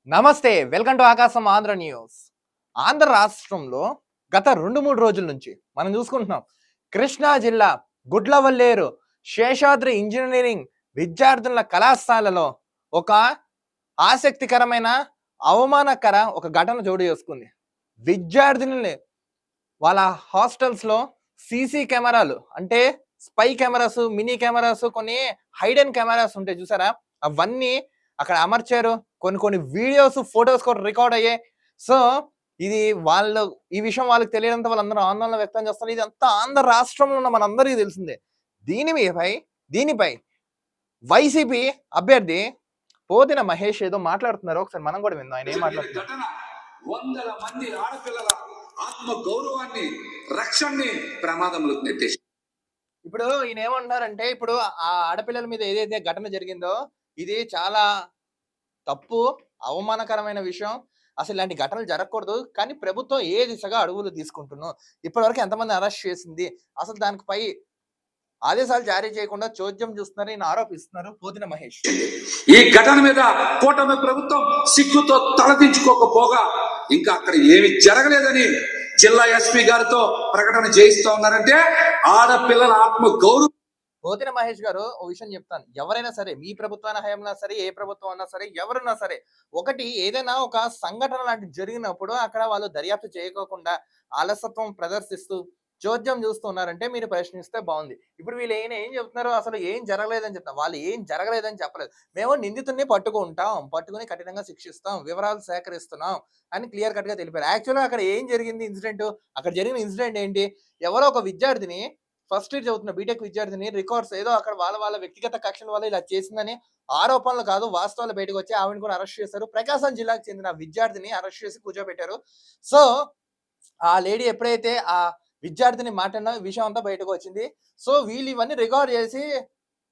నమస్తే, welcome to ఆకాశం Andhra news. Andhra రాష్ట్రంలో గత 2-3 రోజుల నుంచి మనం చూసుకుంటున్నాం. కృష్ణా జిల్లా గుడ్లవల్లేరు శేషాద్రి ఇంజనీరింగ్ విద్యార్థుల కళాశాలలో ఒక ఆసక్తికరమైన అవమానకర ఒక ఘటన చోటు చేసుకుంది. విద్యార్థినుల్ని వాళ్ళ హాస్టల్స్లో సీసీ కెమెరాలు అంటే స్పై కెమెరాస్, మినీ కెమెరాస్, కొన్ని హైడెన్ కెమెరాస్ ఉంటాయి చూసారా, అవన్నీ అక్కడ అమర్చారు. కొన్ని వీడియోస్, ఫొటోస్ కూడా రికార్డ్ అయ్యాయి. సో ఇది వాళ్ళు ఈ విషయం వాళ్ళకి తెలియడంతో వాళ్ళందరూ ఆందోళన వ్యక్తం చేస్తున్నారు. ఇది అంతా ఆంధ్ర రాష్ట్రంలో ఉన్న మనందరికీ తెలిసిందే. దీనిపై వైసీపీ అభ్యర్థి పోతిన మహేష్ ఏదో మాట్లాడుతున్నారు. ఒకసారి మనం కూడా విందాం ఆయన ఏం మాట్లాడుతున్నారు. వందల మంది ఆడపిల్లల ఆత్మ గౌరవాన్ని, రక్షణని ప్రమాదంలోకి నెట్టేసి ఇప్పుడు ఈయన ఏమంటున్నారంటే, ఇప్పుడు ఆ ఆడపిల్లల మీద ఏదైతే ఘటన జరిగిందో ఇది చాలా తప్పు, అవమానకరమైన విషయం. అసలు ఇలాంటి ఘటనలు జరగకూడదు. కానీ ప్రభుత్వం ఏ దిశగా అడుగులు తీసుకుంటున్నాం, ఇప్పటివరకు ఎంతమంది అరెస్ట్ చేసింది, అసలు దానిపై ఆదేశాలు జారీ చేయకుండా చోద్యం చూస్తున్నారు ఈయన ఆరోపిస్తున్నారు పోతిన మహేష్. ఈ ఘటన మీద కూటమి ప్రభుత్వం సిగ్గుతో తలదించుకోకపోగా ఇంకా అక్కడ ఏమి జరగలేదని జిల్లా ఎస్పీ గారితో ప్రకటన చేయిస్తా ఉన్నారంటే ఆడపిల్లల ఆత్మ గౌరవం. పోతిన మహేష్ గారు ఓ విషయం చెప్తాను. ఎవరైనా సరే, మీ ప్రభుత్వాన హయాంలో సరే, ఏ ప్రభుత్వం అన్నా సరే, ఎవరున్నా సరే, ఒకటి ఏదైనా ఒక సంఘటన లాంటి జరిగినప్పుడు అక్కడ వాళ్ళు దర్యాప్తు చేయకోకుండా అలసత్వం ప్రదర్శిస్తూ చోద్యం చూస్తున్నారంటే మీరు ప్రశ్నిస్తే బాగుంది. ఇప్పుడు వీళ్ళు ఏం చెప్తున్నారు, అసలు ఏం జరగలేదని చెప్తారు. వాళ్ళు ఏం జరగలేదని చెప్పలేదు. మేము నిందితుడిని పట్టుకుని కఠినంగా శిక్షిస్తాం, వివరాలు సేకరిస్తున్నాం అని క్లియర్ కట్ గా తెలిపారు. యాక్చువల్గా అక్కడ ఏం జరిగింది ఇన్సిడెంట్, అక్కడ జరిగిన ఇన్సిడెంట్ ఏంటి, ఎవరో ఒక విద్యార్థిని, ఫస్ట్ ఇయర్ చదువుతున్న బీటెక్ విద్యార్థిని రికార్డ్స్ ఏదో అక్కడ వాళ్ళ వ్యక్తిగత కక్షల వల్ల ఇలా చేసిందని ఆరోపణలు కాదు, వాస్తవాలు బయటకు వచ్చి ఆవిడని కూడా అరెస్ట్ చేశారు. ప్రకాశం జిల్లాకు చెందిన విద్యార్థిని అరెస్ట్ చేసి కూర్చోబెట్టారు. సో ఆ లేడీ ఎప్పుడైతే ఆ విద్యార్థిని మాట్లాడిన విషయం అంతా బయటకు వచ్చింది. సో వీళ్ళు ఇవన్నీ రికార్డ్ చేసి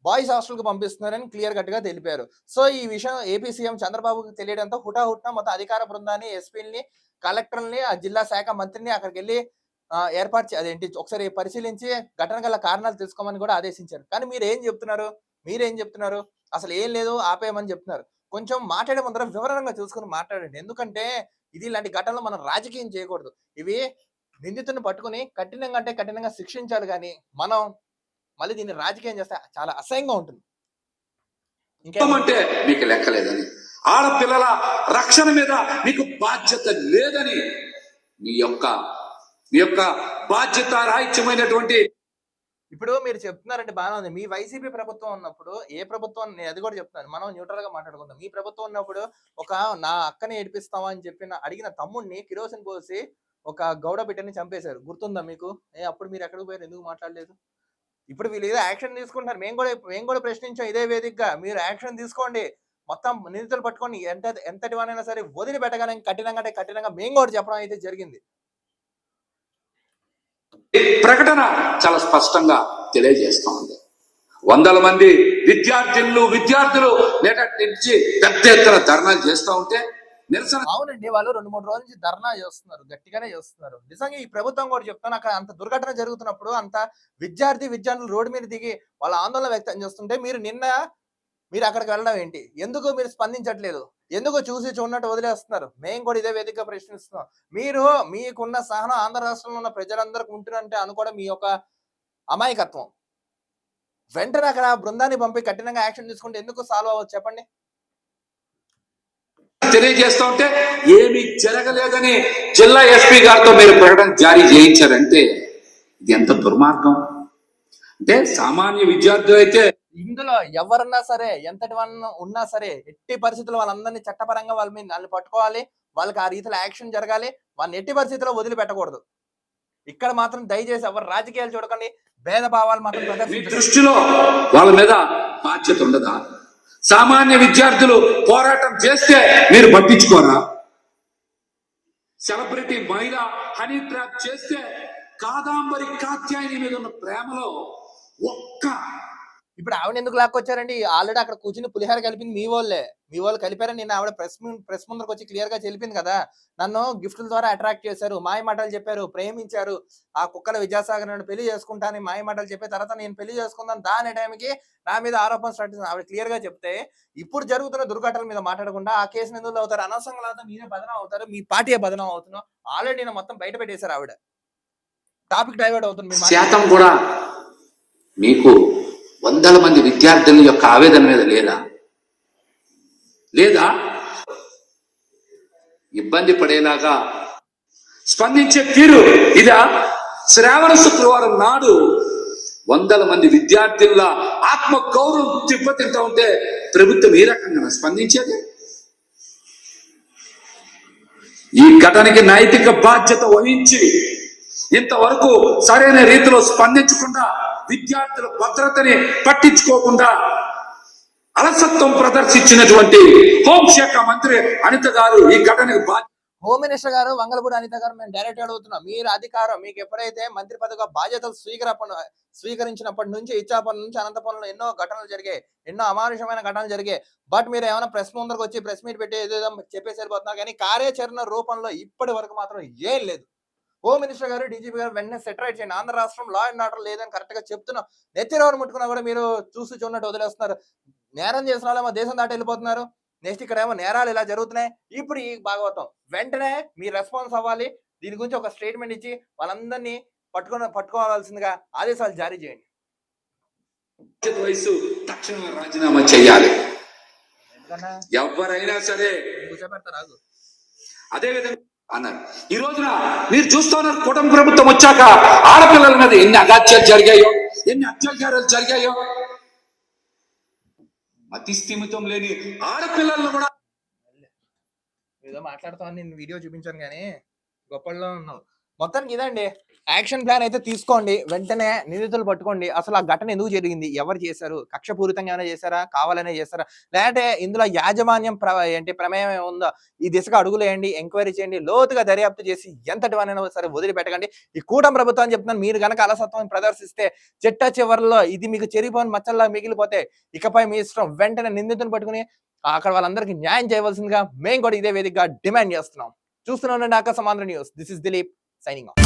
బాయ్స్ హాస్టల్ కు పంపిస్తున్నారని క్లియర్ కట్ గా తెలిపారు. సో ఈ విషయం ఏపీ సీఎం చంద్రబాబుకి తెలియడంతో హుటాహుట్న మొత్తం అధికార బృందాన్ని, ఎస్పీని, కలెక్టర్ని, ఆ జిల్లా శాఖ మంత్రిని అక్కడికి వెళ్ళి అదేంటి ఒకసారి పరిశీలించి ఘటన గల కారణాలు తెలుసుకోమని కూడా ఆదేశించారు. కానీ మీరేం చెప్తున్నారు, అసలు ఏం లేదు ఆపేయమని చెప్తున్నారు. కొంచెం మాట్లాడే ముందర వివరంగా చూసుకుని మాట్లాడండి. ఎందుకంటే ఇది ఇలాంటి ఘటనలు మనం రాజకీయం చేయకూడదు. ఇవి నిందితుని పట్టుకుని కఠినంగా శిక్షించాలి. కానీ మనం మళ్ళీ దీన్ని రాజకీయం చేస్తే చాలా అసహ్యంగా ఉంటుంది. ఇంకేమంటే మీకు లెక్కలేదని, ఆడపిల్లల రక్షణ మీద మీకు బాధ్యత లేదని, మీ యొక్క బాధ్యత రాహిత్యమైనటువంటి. ఇప్పుడు మీరు చెప్తున్నారంటే బాగానే ఉంది. మీ వైసీపీ ప్రభుత్వం ఉన్నప్పుడు, ఏ ప్రభుత్వం, నేను అది కూడా చెప్తాను, మనం న్యూట్రల్ గా మాట్లాడుకుందాం. మీ ప్రభుత్వం ఉన్నప్పుడు ఒక నా అక్కని ఏడిపిస్తావా అని చెప్పి అడిగిన తమ్ముడిని కిరోసిన్ పోసి ఒక గౌడ బిడ్డని చంపేశారు. గుర్తుందా మీకు? అప్పుడు మీరు ఎక్కడికి పోయారు, ఎందుకు మాట్లాడలేదు? ఇప్పుడు వీళ్ళు ఏదో యాక్షన్ తీసుకుంటున్నారు. మేము కూడా ప్రశ్నించాం ఇదే వేదికగా. మీరు యాక్షన్ తీసుకోండి, మొత్తం నిందితులు పట్టుకొని ఎంతటి వానైనా సరే వదిలిపెట్టగానే కఠినంగా మేము కూడా చెప్పడం అయితే జరిగింది. ప్రకటన చాలా స్పష్టంగా తెలియజేస్తా ఉంది. వందల మంది విద్యార్థులు నేటి నుంచి పెద్ద ఎత్తున ధర్నాలు చేస్తూ ఉంటే నిరసన. అవునండి, వాళ్ళు 2-3 రోజుల నుంచి ధర్నా చేస్తున్నారు, గట్టిగానే చేస్తున్నారు. నిజంగా ఈ ప్రభుత్వం కూడా చెప్తాను, అక్కడ అంత దుర్ఘటన జరుగుతున్నప్పుడు అంత విద్యార్థులు రోడ్డు మీద దిగి వాళ్ళ ఆందోళన వ్యక్తం చేస్తుంటే మీరు అక్కడికి వెళ్ళడం ఏంటి? ఎందుకు మీరు స్పందించట్లేదు? ఎందుకు చూసి చూడనట్టు వదిలేస్తున్నారు? మేము కూడా ఇదే వేదికగా ప్రశ్నిస్తున్నాం. మీకున్న సహనం ఆంధ్ర రాష్ట్రంలో ఉన్న ప్రజలందరికీ ఉంటుందంటే అనుకోవడం మీ యొక్క అమాయకత్వం. వెంటనే అక్కడ బృందాన్ని పంపి కఠినంగా యాక్షన్ తీసుకుంటే ఎందుకు సాల్వ్ అవ్వచ్చు చెప్పండి? తెలియజేస్తా ఉంటే ఏమి జరగలేదని జిల్లా ఎస్పీ గారితో మీరు ప్రకటన జారీ చేయించారంటే ఇది ఎంత దుర్మార్గం. అంటే సామాన్య విద్యార్థులు అయితే, ఇందులో ఎవరన్నా సరే, ఎంతటి వాళ్ళ ఉన్నా సరే, ఎట్టి పరిస్థితుల్లో వాళ్ళందరినీ చట్టపరంగా వాళ్ళని పట్టుకోవాలి, వాళ్ళకి ఆ రీతిలో యాక్షన్ జరగాలి. వాళ్ళని ఎట్టి పరిస్థితుల్లో వదిలిపెట్టకూడదు. ఇక్కడ మాత్రం దయచేసి ఎవరు రాజకీయాలు చూడకండి, భేదభావాలు మాత్రం మీ దృష్టిలో వాళ్ళ మీద బాధ్యత ఉండదా? సామాన్య విద్యార్థులు పోరాటం చేస్తే మీరు పట్టించుకోరా? సెలబ్రిటీ మహిళ హనీ ట్రాప్ చేస్తే కాదాంబరి కాత్యాయని మీద ఉన్న ప్రేమలో ఇప్పుడు ఆవిడ ఎందుకు లాక్కొచ్చారండి? ఆల్రెడీ అక్కడ కూర్చుని పులిహార కలిపింది మీ వాళ్ళే. మీ వాళ్ళు కలిపారని నిన్న ఆవిడ ప్రెస్ ముందరకు వచ్చి క్లియర్ గా చెప్పింది కదా. నన్ను గిఫ్ట్ల ద్వారా అట్రాక్ట్ చేశారు, మాయ మాటలు చెప్పారు, ప్రేమించారు, ఆ కుక్కల విద్యాసాగర్ నన్ను పెళ్లి చేసుకుంటానని మాయ మాటలు చెప్పిన తర్వాత నేను పెళ్లి చేసుకుందాం దాని టైంకి నా మీద ఆరోపణ స్టార్ట్ చేసింది. ఆవిడ క్లియర్ గా చెప్తే ఇప్పుడు జరుగుతున్న దుర్ఘటనల మీద మాట్లాడకుండా ఆ కేసుని ఎందుకు అవుతారు, అనవసరంగా అవుతారు, మీరే బదనాం అవుతారు, మీ పార్టీ బదనాం అవుతున్నాం. ఆల్రెడీ నేను మొత్తం బయట పెట్టేశారు ఆవిడ. టాపిక్ డైవర్ట్ అవుతుంది. మీరు శాతం కూడా మీకు వందల మంది విద్యార్థుల యొక్క ఆవేదన మీద లేదా ఇబ్బంది పడేలాగా స్పందించే తీరు ఇదా? శ్రావణ శుక్రవారం నాడు వందల మంది విద్యార్థుల ఆత్మ గౌరవం తిప్పతింటూ ఉంటే ప్రభుత్వం ఏ రకంగా స్పందించేది? ఈ ఘటనకి నైతిక బాధ్యత వహించి ఇంతవరకు సరైన రీతిలో స్పందించకుండా, విద్యార్థుల భద్రతని పట్టించుకోకుండా అలసత్వం ప్రదర్శించినటువంటి హోంశాఖ మంత్రి అనిత గారు ఈ ఘటనకు హోమ్ మినిస్టర్ గారు వంగలపూడి అనిత గారు మేము డైరెక్ట్ అడుగుతున్నాం. మీరు అధికారం మీకు ఎప్పుడైతే మంత్రి పదవి బాధ్యతలు స్వీకరించినప్పటి నుంచి ఇచ్చాపురం నుంచి అనంతపురంలో ఎన్నో ఘటనలు జరిగాయి, ఎన్నో అమానుషమైన ఘటనలు జరిగాయి. బట్ మీరు ఏమైనా ప్రెస్ ముందరకు వచ్చి ప్రెస్ మీట్ పెట్టి ఏదో చెప్పేసి వెళ్ళిపోతున్నారు కానీ కార్యాచరణ రూపంలో ఇప్పటి వరకు మాత్రం ఏం లేదు. హోమ్ మినిస్టర్ గారు, డీజీపీ గారు వెంటనే సెటరైట్ చేయండి. ఆంధ్ర రాష్ట్రం లా అండ్ ఆర్డర్ లేదని కరెక్ట్ గా చెప్తున్నాం. నెత్తిరోరు ముట్టుకున్నా కూడా మీరు చూసి చూడనట్టు వదిలేస్తున్నారు. నేరం చేసిన వాళ్ళేమో దేశం దాటి వెళ్ళిపోతున్నారు. నెక్స్ట్ ఇక్కడ ఏమో నేరాలు ఇలా జరుగుతున్నాయి. ఇప్పుడు ఈ భాగవతం వెంటనే మీ రెస్పాన్స్ అవ్వాలి. దీని గురించి ఒక స్టేట్మెంట్ ఇచ్చి వాళ్ళందరినీ పట్టుకోవాల్సిందిగా ఆదేశాలు జారీ చేయండి. వయసు తక్షణమే రాజీనామా చేయాలి. ఎవరైనా సరే అదే విధంగా అన్నారు. ఈ రోజున మీరు చూస్తున్నారు, కూటమి ప్రభుత్వం వచ్చాక ఆడపిల్లల మీద ఎన్ని అగాత్యాలు జరిగాయో, ఎన్ని అత్యాచారాలు జరిగాయో. అతి స్థిమితం లేని ఆడపిల్లలను కూడా ఏదో మాట్లాడుతామని నేను వీడియో చూపించాను కానీ గొప్పల్లో ఉన్నావు. మొత్తానికి ఇదండి యాక్షన్ ప్లాన్ అయితే తీసుకోండి. వెంటనే నిందితులు పట్టుకోండి. అసలు ఆ ఘటన ఎందుకు జరిగింది, ఎవరు చేశారు, కక్షపూరితంగా ఏమైనా చేశారా, కావాలనే చేశారా, లేదంటే ఇందులో యాజమాన్యం ప్రమేయం ఉందో ఈ దిశగా అడుగులేయండి, ఎంక్వైరీ చేయండి, లోతుగా దర్యాప్తు చేసి ఎంతటి వానైనా సరే వదిలిపెట్టకండి. ఈ కూటమి ప్రభుత్వం చెప్తున్నాను, మీరు గనక అలసత్వం ప్రదర్శిస్తే చిట్ట చివరిలో ఇది మీకు చెరిపోని మచ్చల్లా మిగిలిపోతే ఇకపై మీ ఇష్టం. వెంటనే నిందితులను పట్టుకుని అక్కడ వాళ్ళందరికీ న్యాయం చేయవలసిందిగా మేము కూడా ఇదే వేదికగా డిమాండ్ చేస్తున్నాం. చూస్తున్నాం ఆకాశం Andhra news. This is Dilip signing off.